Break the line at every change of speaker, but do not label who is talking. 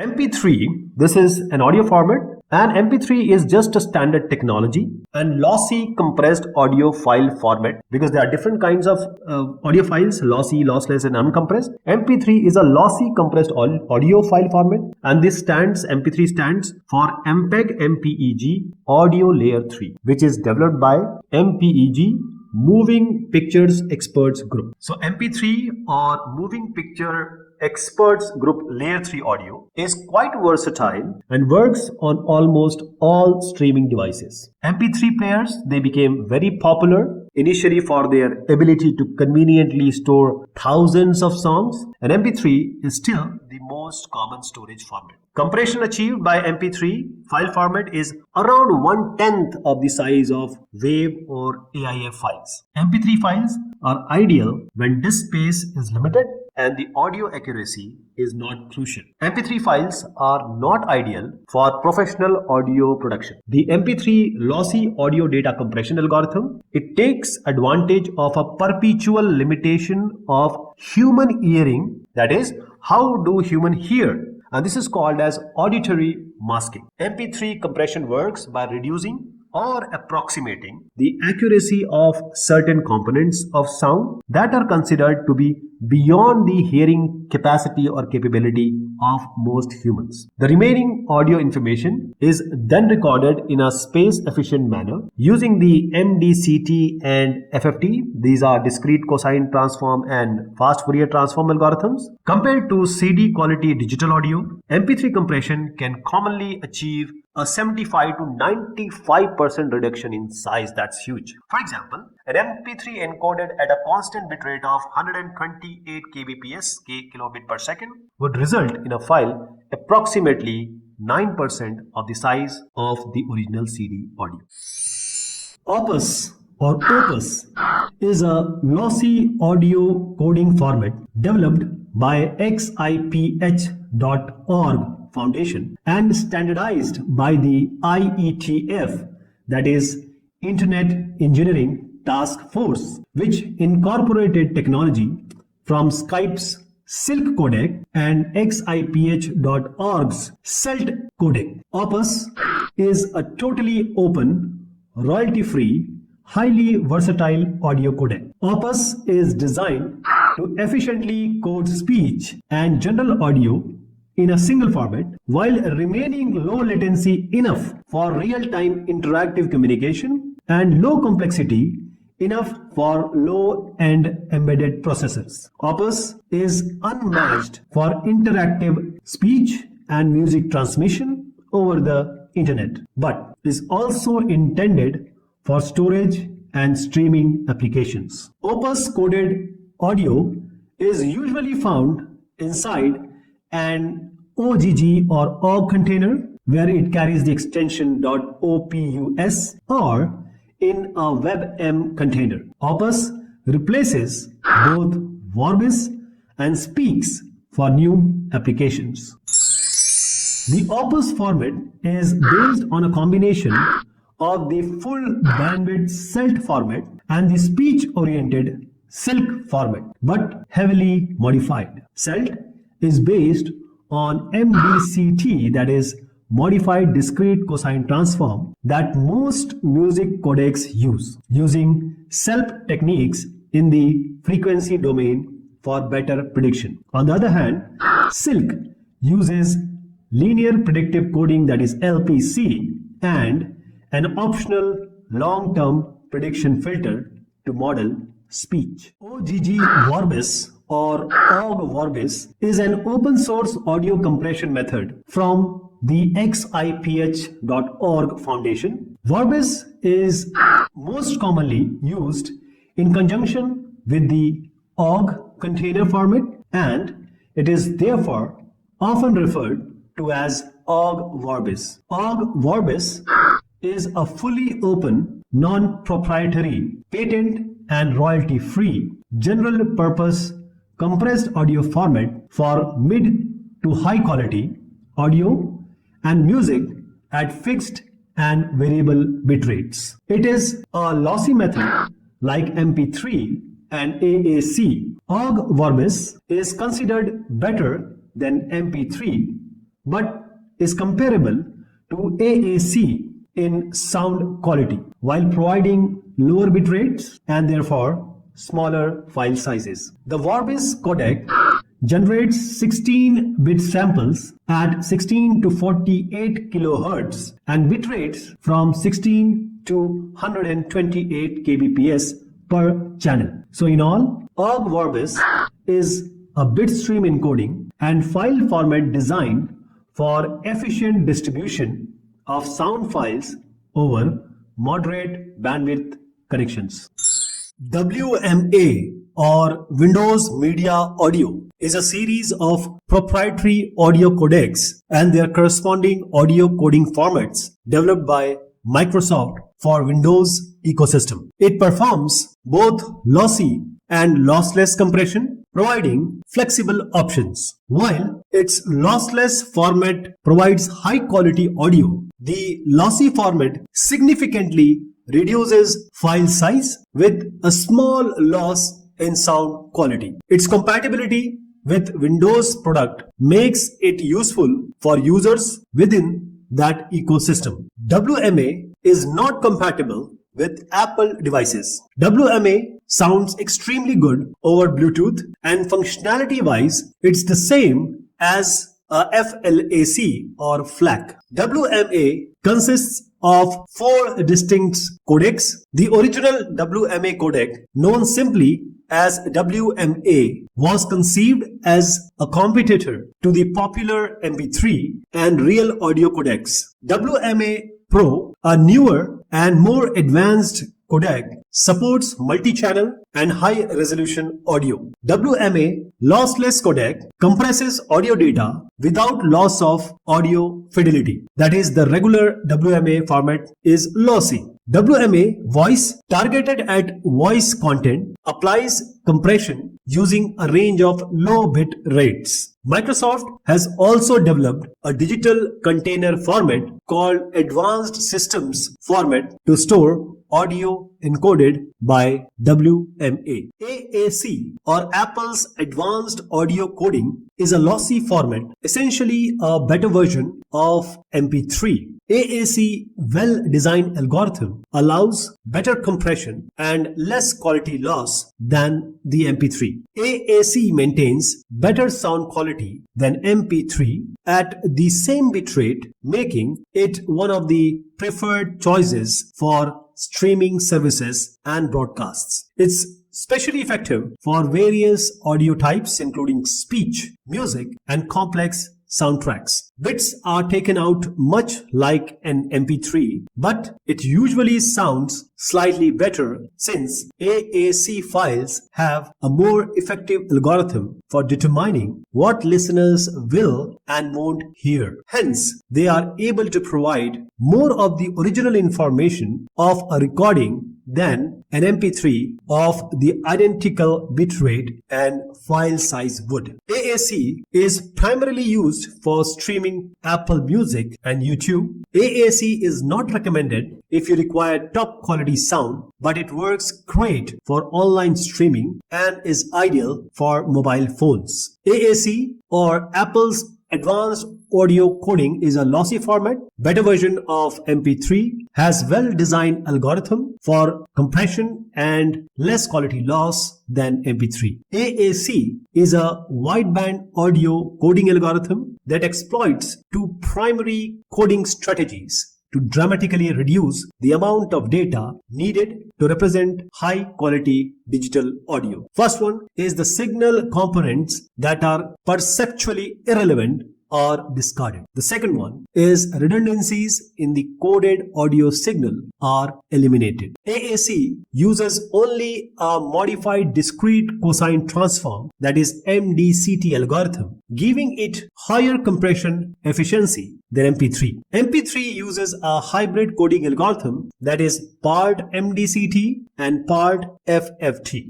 MP3, this is an audio format, and MP3 is just a standard technology and lossy compressed audio file format, because there are different kinds of audio files: lossy, lossless, and uncompressed. MP3 is a lossy compressed audio file format, and MP3 stands for MPEG Audio Layer 3, which is developed by MPEG Moving Pictures Experts Group. So MP3 or Moving Picture Experts Group Layer 3 audio is quite versatile and works on almost all streaming devices. MP3 players, they became very popular initially for their ability to conveniently store thousands of songs, and MP3 is still the most common storage format. Compression achieved by MP3 file format is around 1/10 of the size of WAV or AIF files. MP3 files are ideal when disk space is limited and the audio accuracy is not crucial. MP3 files are not ideal for professional audio production. The MP3 lossy audio data compression algorithm, it takes advantage of a perpetual limitation of human hearing, that is, how do human hear? And this is called as auditory masking. MP3 compression works by reducing or approximating the accuracy of certain components of sound that are considered to be beyond the hearing capacity or capability of most humans. The remaining audio information is then recorded in a space-efficient manner using the MDCT and FFT. These are discrete cosine transform and fast Fourier transform algorithms. Compared to CD quality digital audio, MP3 compression can commonly achieve a 75 to 95% reduction in size. That's huge. For example, an MP3 encoded at a constant bitrate of 128 kbps, kilobit per second, would result in a file approximately 9% of the size of the original CD audio. Opus or Opus is a lossy audio coding format developed by XIPH.org Foundation and standardized by the IETF, that is Internet Engineering Task Force, which incorporated technology from Skype's Silk codec and XIPH.org's CELT codec. Opus is a totally open, royalty-free, highly versatile audio codec. Opus is designed to efficiently code speech and general audio in a single format while remaining low latency enough for real-time interactive communication and low complexity enough for low-end embedded processors. Opus is unmatched for interactive speech and music transmission over the internet, but is also intended for storage and streaming applications. Opus coded audio is usually found inside an OGG or OGG container, where it carries the extension .opus, or in a WebM container. Opus replaces both Vorbis and Speaks for new applications. The Opus format is based on a combination of the full bandwidth CELT format and the speech-oriented Silk format, but heavily modified. CELT is based on MDCT, that is modified discrete cosine transform, that most music codecs use, using SELP techniques in the frequency domain for better prediction. On the other hand, Silk uses linear predictive coding, that is LPC, and an optional long-term prediction filter to model speech. OGG Vorbis or OGG Vorbis is an open source audio compression method from the XIPH.org Foundation. Vorbis is most commonly used in conjunction with the OGG container format, and it is therefore often referred to as OGG Vorbis. OGG Vorbis is a fully open, non-proprietary, patent and royalty-free, general-purpose compressed audio format for mid to high quality audio and music at fixed and variable bit rates. It is a lossy method like MP3 and AAC. OGG Vorbis is considered better than MP3 but is comparable to AAC in sound quality while providing lower bit rates and therefore smaller file sizes. The Vorbis codec generates 16-bit samples at 16 to 48 kilohertz and bit rates from 16 to 128 kbps per channel. So in all, OGG Vorbis is a bitstream encoding and file format designed for efficient distribution of sound files over moderate bandwidth connections. WMA or Windows Media Audio is a series of proprietary audio codecs and their corresponding audio coding formats developed by Microsoft for Windows ecosystem. It performs both lossy and lossless compression, providing flexible options. While its lossless format provides high quality audio, the lossy format significantly reduces file size with a small loss in sound quality. Its compatibility with Windows product makes it useful for users within that ecosystem. WMA is not compatible with Apple devices. WMA sounds extremely good over Bluetooth and functionality wise, it's the same as a FLAC or FLAC. WMA consists of 4 distinct codecs. The original WMA codec, known simply as WMA, was conceived as a competitor to the popular MP3 and Real Audio codecs. WMA Pro, a newer and more advanced codec, supports multi-channel and high-resolution audio. WMA lossless codec compresses audio data without loss of audio fidelity. That is, the regular WMA format is lossy. WMA voice, targeted at voice content, applies compression using a range of low bit rates. Microsoft has also developed a digital container format called Advanced Systems Format to store audio encoded by WMA. AAC, or Apple's Advanced Audio Coding, is a lossy format, essentially a better version of MP3. AAC well-designed algorithm allows better compression and less quality loss than the MP3. AAC maintains better sound quality than MP3 at the same bitrate, making it one of the preferred choices for streaming services and broadcasts. It's especially effective for various audio types including speech, music, and complex soundtracks. Bits are taken out much like an MP3, but it usually sounds slightly better since AAC files have a more effective algorithm for determining what listeners will and won't hear. Hence, they are able to provide more of the original information of a recording than an MP3 of the identical bitrate and file size would. AAC is primarily used for streaming Apple Music and YouTube. AAC is not recommended if you require top quality sound, but it works great for online streaming and is ideal for mobile phones. AAC, or Apple's Advanced Audio Coding, is a lossy format, better version of MP3, has well-designed algorithm for compression and less quality loss than MP3. AAC is a wideband audio coding algorithm that exploits 2 primary coding strategies to dramatically reduce the amount of data needed to represent high quality digital audio. First one is the signal components that are perceptually irrelevant are discarded. The second one is redundancies in the coded audio signal are eliminated. AAC uses only a modified discrete cosine transform, that is MDCT algorithm, giving it higher compression efficiency than MP3. MP3 uses a hybrid coding algorithm that is part MDCT and part FFT.